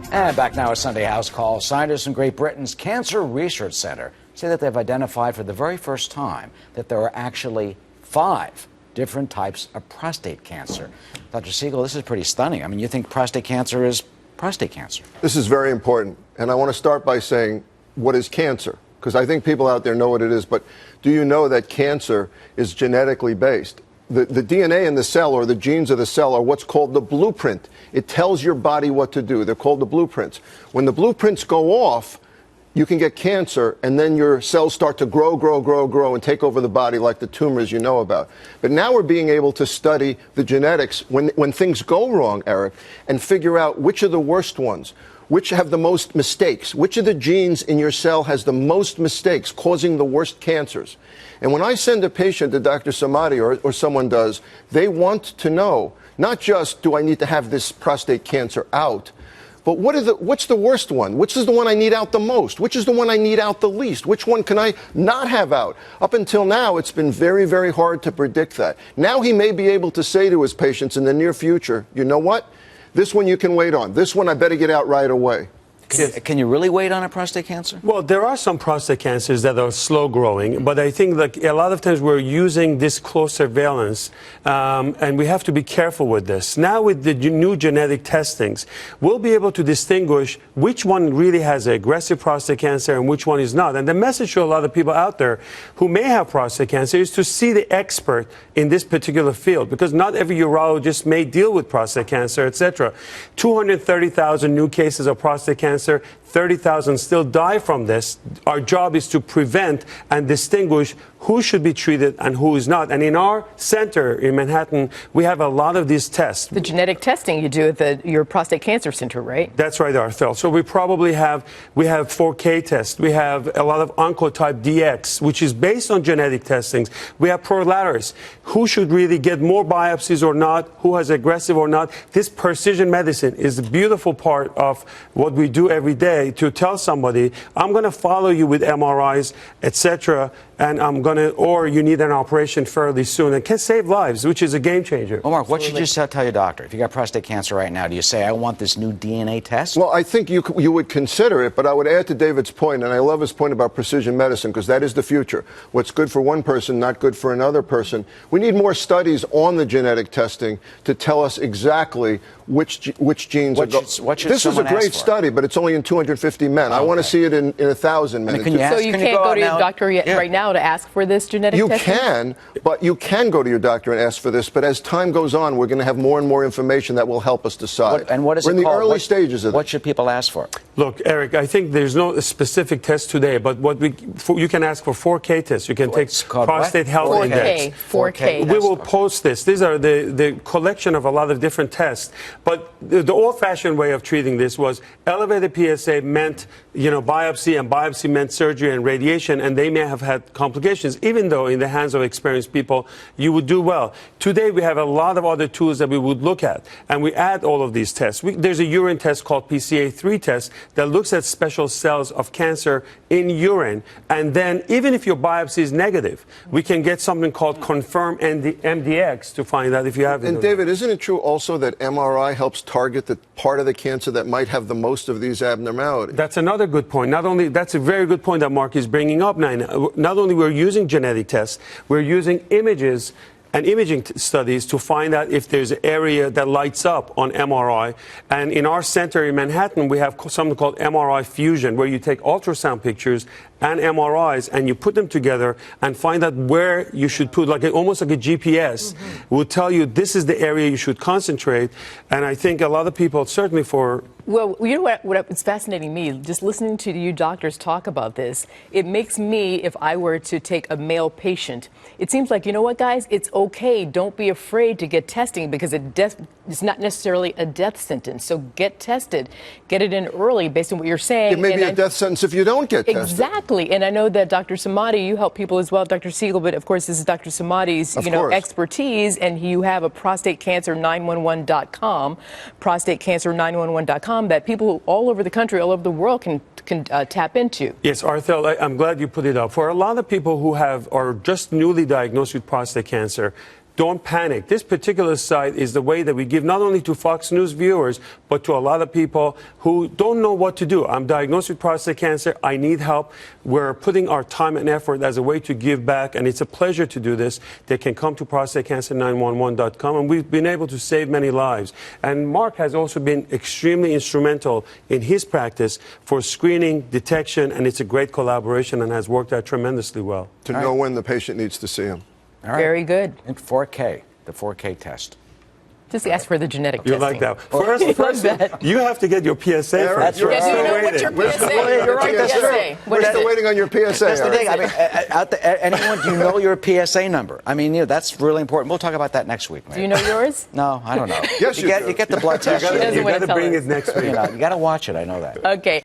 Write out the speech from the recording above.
And back now at Sunday House Call, scientists in Great Britain's Cancer Research Centre say that they've identified for the very first time that there are actually 5 different types of prostate cancer. Dr. Siegel, this is pretty stunning. I mean, you think prostate cancer is prostate cancer? This is very important. And I want to start by saying, what is cancer? Because I think people out there know what it is, but do you know that cancer is genetically based? The DNA in the cell, or the genes of the cell, are what's called the blueprint. It tells your body what to do. They're called the blueprints. When the blueprints go off, you can get cancer, and then your cells start to grow, and take over the body like the tumors you know about. But now we're being able to study the genetics when things go wrong, Eric, and figure out which are the worst ones, which have the most mistakes, which of the genes in your cell has the most mistakes, causing the worst cancers. And when I send a patient to Dr. Samadi, or someone does, they want to know, not just do I need to have this prostate cancer out, but what's the worst one? Which is the one I need out the most? Which is the one I need out the least? Which one can I not have out? Up until now, it's been very, very hard to predict that. Now he may be able to say to his patients in the near future, you know what? This one you can wait on. This one I better get out right away. Can you really wait on a prostate cancer? Well, there are some prostate cancers that are slow growing, but I think that a lot of times we're using this close surveillance, and we have to be careful with this. Now with the new genetic testings, we'll be able to distinguish which one really has aggressive prostate cancer and which one is not. And the message to a lot of people out there who may have prostate cancer is to see the expert in this particular field, because not every urologist may deal with prostate cancer, etc. 230,000 new cases of prostate cancer. 30,000 still die from this. Our job is to prevent and distinguish who should be treated and who is not. And in our center in Manhattan, we have a lot of these tests. The genetic testing you do at your prostate cancer center, right? That's right, Arthel. So we probably have 4K tests. We have a lot of Oncotype DX, which is based on genetic testings. We have prolataris. Who should really get more biopsies or not? Who has aggressive or not? This precision medicine is the beautiful part of what we do every day, to tell somebody, I'm going to follow you with MRIs, etc., and or you need an operation fairly soon. It can save lives, which is a game changer. Well, Mark, what should you tell your doctor? If you got prostate cancer right now, do you say, I want this new DNA test? Well, I think you would consider it, but I would add to David's point, and I love his point about precision medicine, because that is the future. What's good for one person, not good for another person. We need more studies on the genetic testing to tell us exactly which genes are going. This is a great study, but it's only in 250 men. I want to see it in 1,000 men. So you can't go to your doctor right now to ask for this genetic testing? You can, but you can go to your doctor and ask for this. But as time goes on, we're going to have more and more information that will help us decide. What is we're it in the called? early stages of What should people ask for? Look, Eric, I think there's no specific test today, but you can ask for 4K tests. You can take prostate health index. 4K. We will post this. These are the collection of a lot of different tests. But the old-fashioned way of treating this was elevated PSA meant, biopsy, and biopsy meant surgery and radiation, and they may have had complications, even though in the hands of experienced people, you would do well. Today, we have a lot of other tools that we would look at, and we add all of these tests. There's a urine test called PCA3 test that looks at special cells of cancer in urine, and then even if your biopsy is negative, we can get something called confirm MDX to find out if you have it. And David, isn't it true also that MRI helps target the part of the cancer that might have the most of these abnormalities? That's another good point. That's a very good point that Mark is bringing up now. Not only we're using genetic tests, we're using images and imaging studies to find out if there's an area that lights up on MRI. And in our center in Manhattan, we have something called MRI fusion, where you take ultrasound pictures and MRIs and you put them together and find out where you should put, almost like a GPS, will tell you this is the area you should concentrate. And I think a lot of people, certainly for... Well, you know what's fascinating me, just listening to you doctors talk about this, it makes me, if I were to take a male patient, it seems like, you know what, guys, it's okay. Don't be afraid to get testing, because it's not necessarily a death sentence. So get tested. Get it in early based on what you're saying. It may be a death sentence if you don't get tested. Exactly. And I know that Dr. Samadi, you help people as well, Dr. Siegel, but of course this is Dr. Samadi's, expertise, and you have a prostatecancer911.com, prostatecancer911.com, that people all over the country, all over the world can tap into. Yes, Arthel, I'm glad you put it up. For a lot of people who are just newly diagnosed with prostate cancer, don't panic. This particular site is the way that we give not only to Fox News viewers, but to a lot of people who don't know what to do. I'm diagnosed with prostate cancer. I need help. We're putting our time and effort as a way to give back, and it's a pleasure to do this. They can come to prostatecancer911.com, and we've been able to save many lives. And Marc has also been extremely instrumental in his practice for screening, detection, and it's a great collaboration and has worked out tremendously well. To know when the patient needs to see him. All right. Very good. And 4K, the 4K test. Just ask for the genetic You testing. like that? First, that. you have to get your PSA Eric, first. you're Yeah, do you know Still what your waiting. PSA? You're right, that's PSA. true. What We're is still it? waiting on your PSA. That's the Eric. thing. I mean, anyone, do you know your PSA number? I mean, that's really important. We'll talk about that next week, maybe. Do you know yours? No, I don't know. Yes, you do. You get the blood test. doesn't You wanna got to tell bring us. it next week. You got to watch it. I know that. Okay.